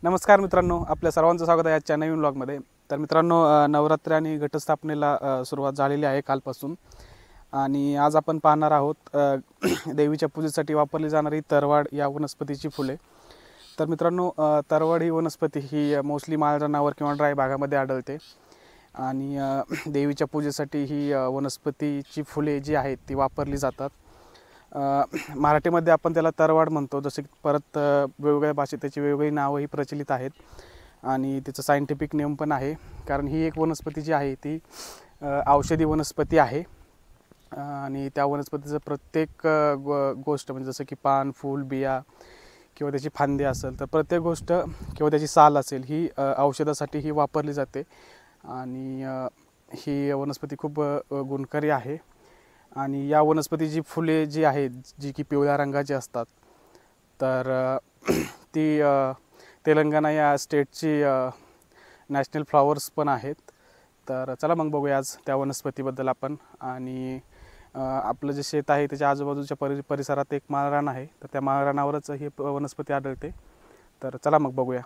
नमस्कार मित्रांनो, आपल्या सर्वांचं स्वागत आहे आजच्या नवीन व्लॉगमध्ये। तर मित्रांनो, नवरात्री आणि घटस्थापनेला सुरुवात झालेली आहे कालपासून। आणि आज आपण पाहणार आहोत देवीच्या पूजेसाठी वापरली जाणारी तरवाड या वनस्पतीची फुले। तर मित्रांनो, तरवाड ही वनस्पती ही मोस्टली माळरानावर किंवा ड्राय भागामध्ये आढळते आणि देवीच्या पूजेसाठी ही वनस्पतीची फुले जी आहेत ती वापरली जातात। मराठीमध्ये आपण त्याला तरवाड म्हणतो, जसे की परत वेगवेगळ्या भाषेत त्याची वेगवेगळी नावंही प्रचलित आहेत आणि त्याचं सायंटिफिक नेम पण आहे। कारण ही एक वनस्पती जी आहे ती औषधी वनस्पती आहे आणि त्या वनस्पतीचं प्रत्येक गोष्ट म्हणजे जसं की पान, फूल, बिया किंवा त्याची फांदी असेल तर प्रत्येक गोष्ट किंवा त्याची साल असेल ही औषधासाठी ही वापरली जाते आणि ही वनस्पती खूप गुणकारी आहे। आणि या वनस्पतीची फुले जी आहेत जी की पिवळ्या रंगाची असतात, तर ती तेलंगणा या स्टेटची नॅशनल फ्लॉवर्स पण आहेत। तर चला मग बघूया आज त्या वनस्पतीबद्दल आपण। आणि आपलं जे शेत आहे त्याच्या आजूबाजूच्या परिसरात एक माळरान आहे, तर त्या माळरानावरच ही वनस्पती आढळते। तर चला मग बघूया।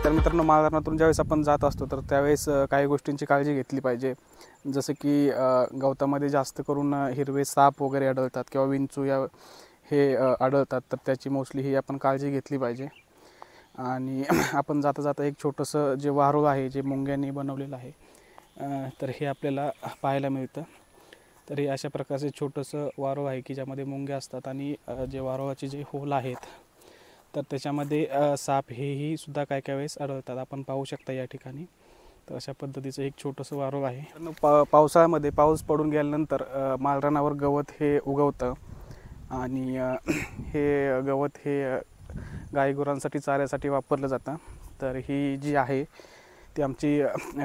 तर मित्रांनो, माळरानातून ज्यावेळेस आपण जात असतो तर त्यावेळेस काही गोष्टींची काळजी घेतली पाहिजे, जसं की गवतामध्ये जास्त करून हिरवे साप वगैरे आढळतात किंवा विंचू हे आढळतात, तर त्याची मोस्टली ही आपण काळजी घेतली पाहिजे। आणि आपण जाता जाता एक छोटंसं जे वारूळ आहे जे मुंग्यांनी बनवलेलं आहे, तर हे आपल्याला पाहायला मिळतं। तर हे अशा प्रकारचे छोटंसं वारूळ आहे की ज्यामध्ये मुंग्या असतात आणि जे वारूळाचे जे होल आहेत तर त्याच्यामध्ये साप हेही सुद्धा काय काय वेळेस आढळतात, आपण पाहू शकता या ठिकाणी। तर अशा पद्धतीचं एक छोटंसं वारूळ आहे। पावसाळ्यामध्ये पाऊस पडून गेल्यानंतर माळरानावर गवत हे उगवतं आणि हे गवत हे गाईगुरांसाठी चाऱ्यासाठी वापरलं जातं। तर ही जी आहे ती आमची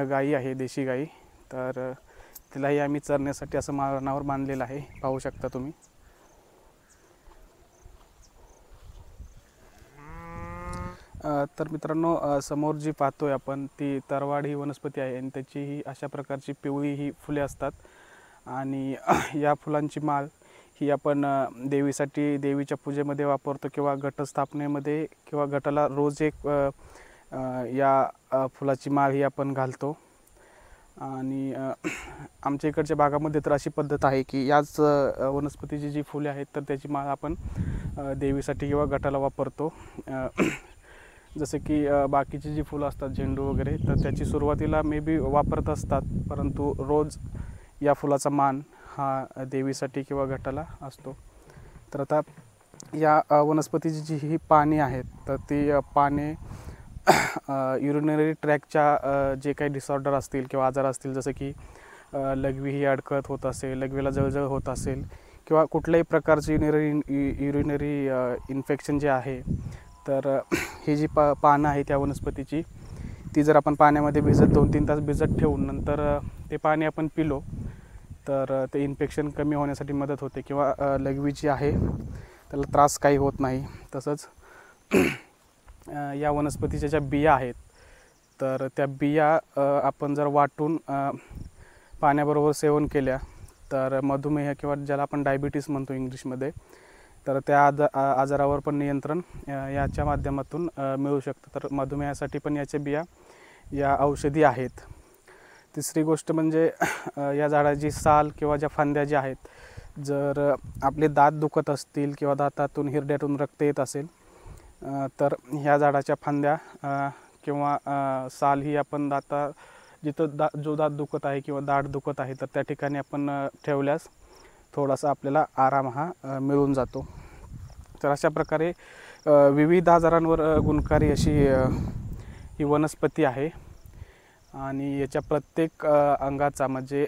गाई आहे, देशी गाई। तर तिलाही आम्ही चरण्यासाठी असं माळरानावर बांधलेलं आहे, पाहू शकता तुम्ही। तर मित्रांनो, समोर जी पाहतोय आपण ती तरवाड ही वनस्पती आहे आणि त्याची ही अशा प्रकारची पिवळी ही फुले असतात। आणि या फुलांची माळ ही आपण देवीसाठी देवीच्या पूजेमध्ये वापरतो किंवा घटस्थापनेमध्ये किंवा घटाला रोज एक या फुलाची माळ ही आपण घालतो। आणि आमच्या इकडच्या भागामध्ये तर अशी पद्धत आहे की याच वनस्पतीची जी फुले आहेत तर त्याची माळ आपण देवीसाठी किंवा घटाला वापरतो। जसे की बाकीची जी फुलं असतात, झेंडू वगैरे, तर त्याची सुरुवातीला मे बी वापरत असतात, परंतु रोज या फुलाचा मान हा देवीसाठी किंवा घटाला असतो। तर आता या वनस्पतीची जी ही पाने आहेत तर ती पाने युरिनरी ट्रॅकच्या जे काही डिसऑर्डर असतील किंवा आजार असतील, जसं की लघवी ही अडकळत होत असेल, लघवीला जळजळ होत असेल किंवा कुठल्याही प्रकारची युरिनरी इन्फेक्शन जे आहे, तर ही जी पानं आहे त्या वनस्पतीची ती जर आपण पाण्यामध्ये भिजत 2-3 तास भिजत ठेवून नंतर ते पाणी आपण पिलो तर ते इन्फेक्शन कमी होण्यासाठी मदत होते किंवा लघवी जी आहे त्याला त्रास काही होत नाही। तसंच या वनस्पतीच्या ज्या बिया आहेत तर त्या बिया आपण जर वाटून पाण्याबरोबर सेवन केल्या तर मधुमेह किंवा ज्याला आपण डायबिटीस म्हणतो इंग्लिशमध्ये, तर त्या आजारावर पण नियंत्रण याच्या माध्यमातून मिळू शकतं। तर मधुमेहासाठी पण याच्या बिया या औषधी आहेत। तिसरी गोष्ट म्हणजे या झाडाची साल किंवा ज्या फांद्या ज्या आहेत, जर आपले दात दुखत असतील किंवा दातातून हिरड्यातून रक्त येत असेल तर ह्या झाडाच्या फांद्या किंवा साल ही आपण जिथं जो दात दुखत आहे किंवा दाढ दुखत आहे तर त्या ठिकाणी आपण ठेवल्यास थोडासा आपल्याला आराम हा मिळून जातो। तर अशा प्रकारे विविध आजारांवर गुणकारी अशी ही वनस्पती आहे आणि याच्या प्रत्येक अंगाचा म्हणजे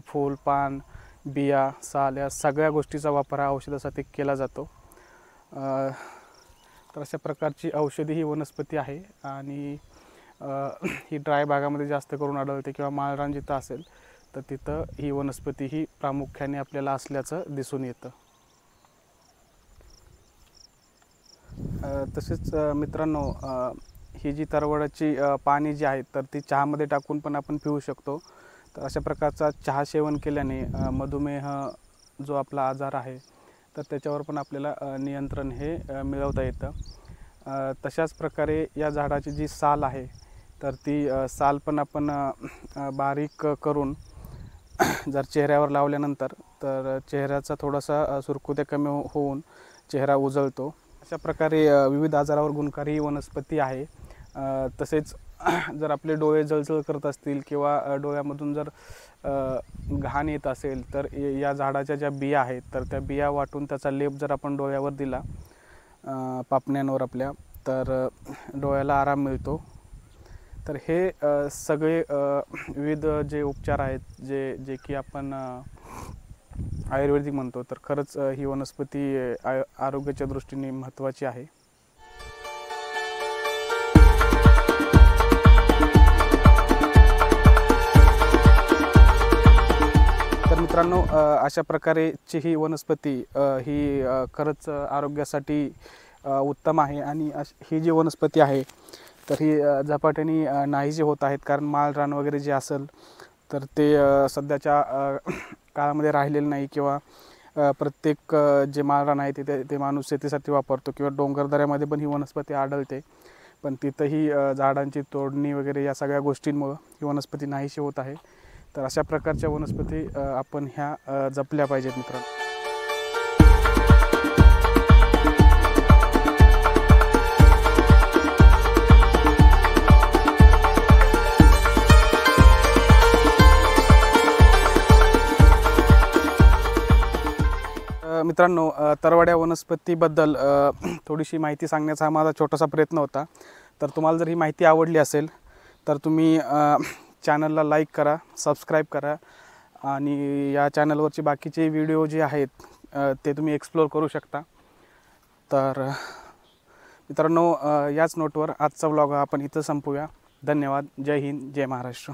फूल, पान, बिया, साल या सगळ्या गोष्टीचा वापर हा औषधासाठी केला जातो। तर अशा प्रकारची औषधी ही वनस्पती आहे आणि ही ड्राय भागामध्ये जास्त करून आढळते किंवा माळरान जिथं असेल तर तिथं ही वनस्पती ही प्रामुख्याने आपल्याला असल्याचं दिसून येतं। तसेच मित्रांनो, ही जी तरवडाची पाने जी आहेत तर ती चहामध्ये टाकून पण आपण पिऊ शकतो। तर अशा प्रकारचा चहा सेवन केल्याने मधुमेह जो आपला आजार आहे तर त्याच्यावर पण आपल्याला नियंत्रण हे मिळवता येतं. तशाच प्रकारे या झाडाची जी साल आहे तर ती साल पण आपण बारीक करून जर चेहऱ्यावर लावल्यानंतर तर चेहऱ्याचा थोडासा सुरकुत्या कमी होऊन चेहरा उजळतो. अशा प्रकारे विविध आजारावर गुणकारी वनस्पती आहे. तसेच जर आपले डोळे जळजळ करत असतील किंवा डोळ्यामधून जर घाण येत असेल तर या झाडाच्या ज्या बिया आहेत तर त्या बिया वाटून त्याचा लेप जर आपण डोळ्यावर दिला पापण्यांवर आपल्या तर डोळ्याला आराम मिळतो. तर हे सगळे विविध जे उपचार आहेत जे की आपण आयुर्वेदिक म्हणतो तर खरंच ही वनस्पती आरोग्याच्या दृष्टीने महत्त्वाची आहे. तर मित्रांनो, अशा प्रकारेची ही वनस्पती ही खरंच आरोग्यासाठी उत्तम आहे आणि ही जी वनस्पती आहे तर ही झपाट्याने नाहीसे होत आहेत. कारण माळरान वगैरे जे असेल तर ते सध्याच्या काळामध्ये राहिलेलं नाही किंवा प्रत्येक जे माळरान आहे ते माणूस शेतीसाठी वापरतो किंवा डोंगरदऱ्यामध्ये पण ही वनस्पती आढळते. पण तिथंही झाडांची तोडणी वगैरे या सगळ्या गोष्टींमुळं ही वनस्पती नाहीशी होत आहे. तर अशा प्रकारच्या वनस्पती आपण ह्या जपल्या पाहिजेत मित्रांनो. मित्रांनो, तरवाड्या वनस्पतीबद्दल थोडीशी माहिती सांगण्याचा हा माझा छोटासा प्रयत्न होता. तर तुम्हाला जर ही माहिती आवडली असेल तर तुम्ही चॅनलला लाईक करा, सबस्क्राईब करा आणि या चॅनलवरचे बाकीचे व्हिडिओ जे आहेत ते तुम्ही एक्सप्लोर करू शकता. तर मित्रांनो, याच नोटवर आजचा व्लॉग आपण इथं संपवूया. धन्यवाद. जय हिंद, जय महाराष्ट्र.